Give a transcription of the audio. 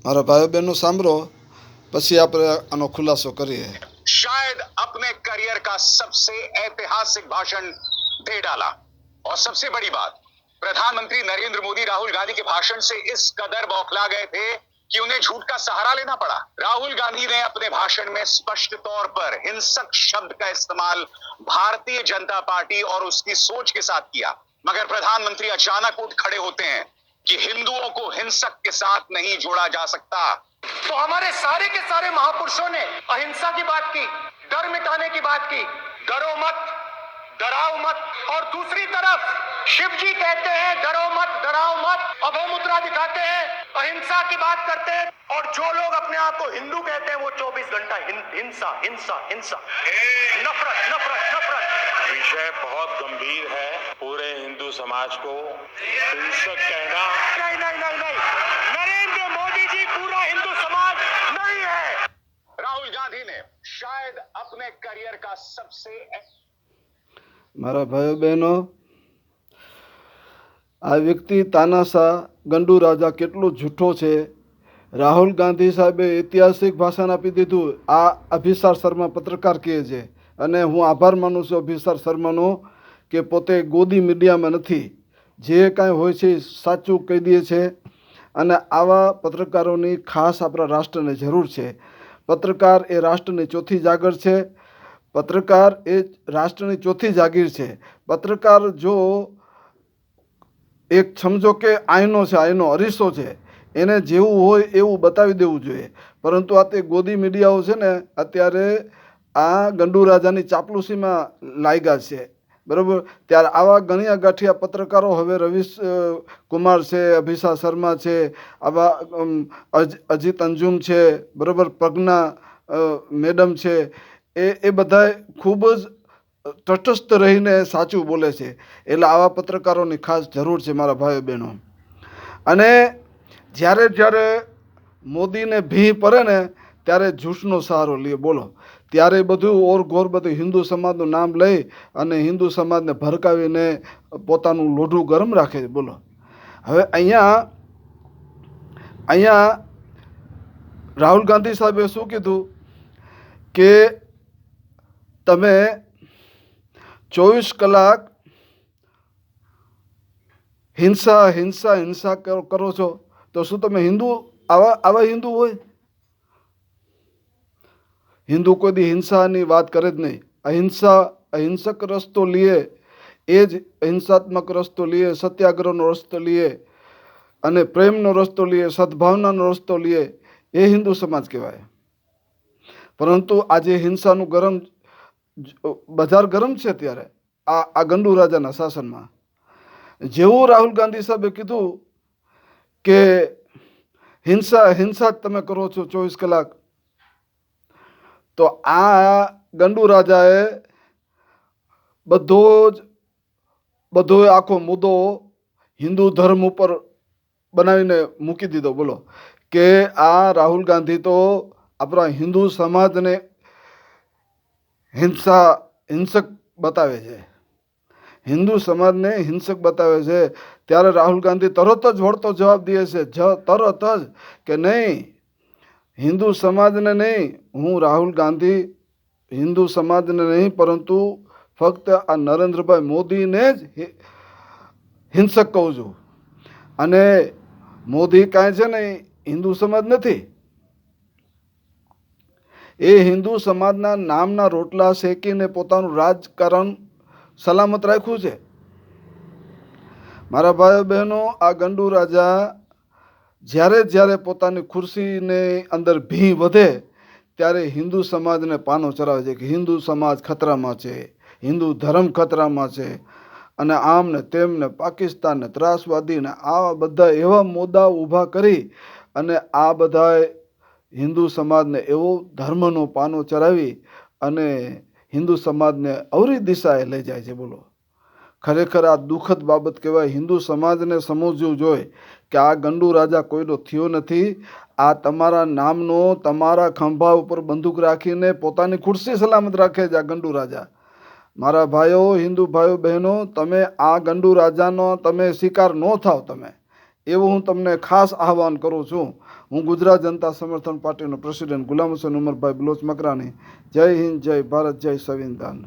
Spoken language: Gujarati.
મારા ભાઈઓ બહેનો સાંભળો, પછી આપણે આનો ખુલાસો કરીએ। शायद अपने करियर का सबसे ऐतिहासिक भाषण दे डाला। और सबसे बड़ी बात, प्रधानमंत्री नरेंद्र मोदी राहुल गांधी के भाषण से इस कदर बौखला गए थे कि उन्हें झूठ का सहारा लेना पड़ा। राहुल गांधी ने अपने भाषण में स्पष्ट तौर पर हिंसक शब्द का इस्तेमाल भारतीय जनता पार्टी और उसकी सोच के साथ किया, मगर प्रधानमंत्री अचानक उठ खड़े होते हैं कि हिंदुओं को हिंसक के साथ नहीं जोड़ा जा सकता। तो हमारे सारे के सारे महापुरुषों ने अहिंसा की बात की, डर मिटाने की बात की, डरो मत, डराओ मत। और दूसरी तरफ शिव जी कहते हैं डरो मत, डराओ मत, अभय मुद्रा दिखाते हैं, अहिंसा की बात करते हैं। और जो लोग अपने आप को हिंदू कहते हैं वो 24 घंटा हिंसा हिंसा हिंसा, नफरत नफरत नफरत। विषय बहुत गंभीर है। पूरे हिंदू समाज को हिंसक कहना नहीं नहीं नहीं नहीं, नरेंद्र मोदी जी पूरा हिंदू समाज नहीं है। राहुल गांधी ने शायद अपने करियर का सबसे મારા ભાઈઓ બહેનો, આ વ્યક્તિ તાનાશાહ ગંડુ રાજા કેટલો જૂઠો છે। રાહુલ ગાંધી સાહેબે ઐતિહાસિક ભાષણ આપી દીધું। આ અભિસાર શર્મા પત્રકાર કહે છે, અને હું આભાર માનું છું અભિસાર શર્માનો કે પોતે ગોદી મીડિયામાં નથી, જે કાંઈ હોય છે એ સાચું કહી દે છે। અને આવા પત્રકારોની ખાસ આપણા રાષ્ટ્રને જરૂર છે। પત્રકાર એ રાષ્ટ્રની ચોથી જાગર છે। પત્રકાર એ રાષ્ટ્રની ચોથી જાગીર છે। પત્રકાર જો એક સમજો કે આઈનો છે, આઈનો અરીસો છે, એને જેવું હોય એવું બતાવી દેવું જોઈએ। પરંતુ આ તે ગોદી મીડિયાઓ છે ને, અત્યારે આ ગંડુ રાજાની ચાપલુસીમાં લાગ્યા છે, બરાબર। ત્યારે આવા ગણ્યા ગાંઠિયા પત્રકારો હવે રવીશ કુમાર છે, અભિષા શર્મા છે, આવા અજીત અંજુમ છે, બરાબર, પ્રજ્ઞા મેડમ છે, એ બધા ખૂબ જ તટસ્થ રહીને સાચું બોલે છે। એટલે આવા પત્રકારોની ખાસ જરૂર છે મારા ભાઈઓ બહેનો। અને જ્યારે જ્યારે મોદીને ભી પડે ને ત્યારે જૂઠનો સહારો લે, બોલો, ત્યારે બધું ઓર ઘોર બધું હિન્દુ સમાજનું નામ લઈ અને હિન્દુ સમાજને ભડકાવીને પોતાનું લોઢું ગરમ રાખે છે, બોલો। હવે અહીંયા રાહુલ ગાંધી સાહેબે શું કીધું કે તમે 24 કલાક હિંસા હિંસા હિંસા કરો છો, તો શું તમે હિન્દુ આવા હિન્દુ હોય? હિન્દુ કોઈ દી હિંસાની વાત કરે જ નહીં। અહિંસક રસ્તો લીએ, એ જ હિંસાત્મક રસ્તો લીએ, સત્યાગ્રહનો રસ્તો લીએ અને પ્રેમનો રસ્તો લીએ, સદભાવનાનો રસ્તો લીએ, એ હિન્દુ સમાજ કહેવાય। પરંતુ આજે હિંસાનું બજાર ગરમ છે અત્યારે આ ગંડુ રાજાના શાસનમાં। જેવું રાહુલ ગાંધી સાહેબે કીધું કે હિંસા જ તમે કરો છો 24 કલાક, તો આ ગંડુ રાજાએ બધો આખો મુદ્દો હિન્દુ ધર્મ ઉપર બનાવીને મૂકી દીધો, બોલો, કે આ રાહુલ ગાંધી તો આપણા હિન્દુ સમાજને હિંસક બતાવે છે, હિન્દુ સમાજને હિંસક બતાવે છે। ત્યારે રાહુલ ગાંધી તરત જ વળતો જવાબ દે છે, તરત જ, કે નહીં, હિન્દુ સમાજને નહીં, હું રાહુલ ગાંધી હિન્દુ સમાજને નહીં, પરંતુ ફક્ત આ નરેન્દ્રભાઈ મોદીને જ હિંસક કહું છું। અને મોદી કાંઈ છે ને હિન્દુ સમાજ નથી, એ હિન્દુ સમાજના નામના રોટલા શેકીને પોતાનું રાજકારણ સલામત રાખ્યું છે। મારા ભાઈઓ બહેનો, આ ગંડુ રાજા જ્યારે પોતાની ખુરશીને અંદર ભી વધે ત્યારે હિન્દુ સમાજને પાનો ચરાવે છે કે હિન્દુ સમાજ ખતરામાં છે, હિન્દુ ધર્મ ખતરામાં છે, અને આમ ને તેમ ને પાકિસ્તાનને ત્રાસવાદીને આવા બધા એવા મુદ્દા ઊભા કરી અને આ બધાએ હિન્દુ સમાજને એવો ધર્મનો પાનો ચરાવી અને હિન્દુ સમાજને અવરી દિશાએ લઈ જાય છે, બોલો। ખરેખર આ દુઃખદ બાબત કહેવાય। હિન્દુ સમાજને સમજવું જોઈએ કે આ ગંડુ રાજા કોઈનો થયો નથી। આ તમારા નામનો તમારા ખંભા ઉપર બંદૂક રાખીને પોતાની ખુરશી સલામત રાખે છે આ ગંડુ રાજા। મારા ભાઈઓ, હિન્દુ ભાઈઓ બહેનો, તમે આ ગંડુ રાજાનો તમે શિકાર ન થાવ, તમે એવું હું તમને ખાસ આહવાન કરું છું। હું ગુજરાત જનતા સમર્થન પાર્ટીનો પ્રેસિડેન્ટ ગુલામ હુસૈન ઉમરભાઈ બલોચ મકરાણી. જય હિન્દ, જય ભારત, જય સંવિધાન.